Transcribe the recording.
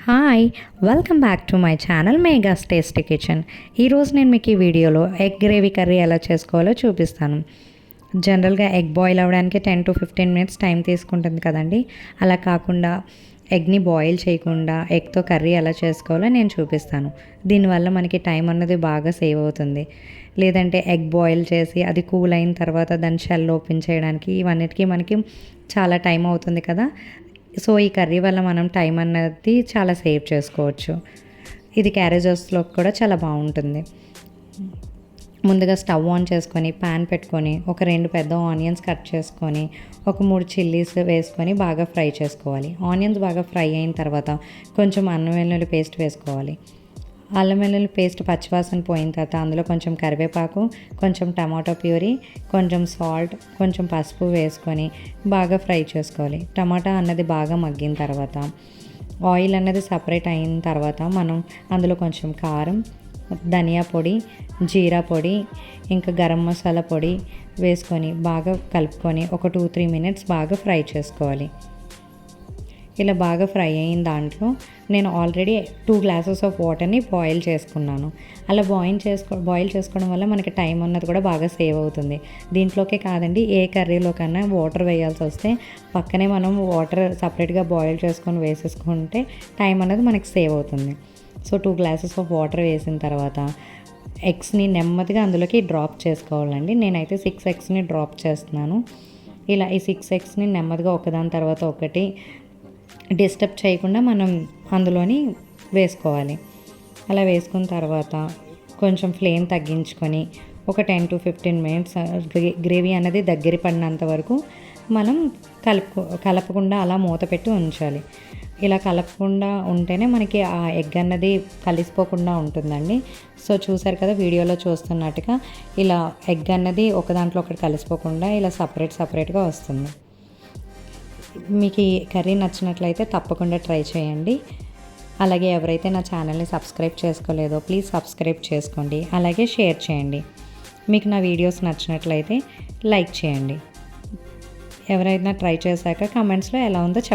Hi, welcome back to my channel Megha's tasty kitchen. ఈరోజు నేను మీకు ఈ వీడియోలో ఎగ్ గ్రేవీ కర్రీ ఎలా చేసుకోవాలో చూపిస్తాను. జనరల్గా ఎగ్ బాయిల్ అవ్వడానికి 10 to 15 మినిట్స్ టైం తీసుకుంటుంది కదండి. అలా కాకుండా ఎగ్ని బాయిల్ చేయకుండా ఎగ్తో కర్రీ ఎలా చేసుకోవాలో నేను చూపిస్తాను. దీనివల్ల మనకి టైం అన్నది బాగా సేవ్ అవుతుంది. లేదంటే ఎగ్ బాయిల్ చేసి అది కూల్ అయిన తర్వాత దాన్ని షెల్ ఓపెన్ చేయడానికి ఇవన్నిటికీ మనకి చాలా టైం అవుతుంది కదా. సో ఈ కర్రీ వల్ల మనం టైం అన్నది చాలా సేవ్ చేసుకోవచ్చు. ఇది క్యారేజెస్లో కూడా చాలా బాగుంటుంది. ముందుగా స్టవ్ ఆన్ చేసుకొని ప్యాన్ పెట్టుకొని ఒక 2 పెద్ద ఆనియన్స్ కట్ చేసుకొని ఒక 3 చిల్లీస్ వేసుకొని బాగా ఫ్రై చేసుకోవాలి. ఆనియన్స్ బాగా ఫ్రై అయిన తర్వాత కొంచెం అల్లం వెల్లుల్లి పేస్ట్ వేసుకోవాలి. అల్లం వెల్లుల్లి పేస్ట్ పచ్చివాసన పోయిన తర్వాత అందులో కొంచెం కరివేపాకు, కొంచెం టమాటో ప్యూరీ, కొంచెం సాల్ట్, కొంచెం పసుపు వేసుకొని బాగా ఫ్రై చేసుకోవాలి. టమాటా అన్నది బాగా మగ్గిన తర్వాత ఆయిల్ అన్నది సపరేట్ అయిన తర్వాత మనం అందులో కొంచెం కారం, ధనియా పొడి, జీరా పొడి, ఇంకా గరం మసాలా పొడి వేసుకొని బాగా కలుపుకొని ఒక 2-3 మినిట్స్ బాగా ఫ్రై చేసుకోవాలి. ఇలా బాగా ఫ్రై అయిన దాంట్లో నేను ఆల్రెడీ 2 గ్లాసెస్ ఆఫ్ వాటర్ని బాయిల్ చేసుకున్నాను. అలా బాయిల్ చేసుకోవడం వల్ల మనకి టైం అన్నది కూడా బాగా సేవ్ అవుతుంది. దీంట్లోకే కాదండి, ఏ కర్రీలో కన్నా వాటర్ వేయాల్సి వస్తే పక్కనే మనం వాటర్ సపరేట్గా బాయిల్ చేసుకొని వేసేసుకుంటే టైం అన్నది మనకి సేవ్ అవుతుంది. సో 2 గ్లాసెస్ ఆఫ్ వాటర్ వేసిన తర్వాత ఎగ్స్ని నెమ్మదిగా అందులోకి డ్రాప్ చేసుకోవాలండి. నేనైతే 6 ఎగ్స్ని డ్రాప్ చేస్తున్నాను. ఇలా ఈ 6 ఎగ్స్ని నెమ్మదిగా ఒకదాని తర్వాత ఒకటి డిస్టర్బ్ చేయకుండా మనం అందులోని వేసుకోవాలి. అలా వేసుకున్న తర్వాత కొంచెం ఫ్లేమ్ తగ్గించుకొని ఒక 10 to 15 మినిట్స్ గ్రేవీ అనేది దగ్గర పడినంత వరకు మనం కలపకుండా అలా మూత పెట్టి ఉంచాలి. ఇలా కలపకుండా ఉంటేనే మనకి ఆ ఎగ్ అన్నది కలిసిపోకుండా ఉంటుందండి. సో చూసారు కదా, వీడియోలో చూస్తున్నట్టుగా ఇలా ఎగ్ అన్నది ఒక దాంట్లో ఒకటి కలిసిపోకుండా ఇలా సపరేట్గా వస్తుంది. మీకు ఈ కర్రీ నచ్చినట్లయితే తప్పకుండా ట్రై చేయండి. అలాగే ఎవరైతే నా ఛానల్ని సబ్స్క్రైబ్ చేసుకోలేదో ప్లీజ్ సబ్స్క్రైబ్ చేసుకోండి. అలాగే షేర్ చేయండి. మీకు నా వీడియోస్ నచ్చినట్లయితే లైక్ చేయండి. ఎవరైనా ట్రై చేశాక కామెంట్స్లో ఎలా ఉందో చెప్పండి.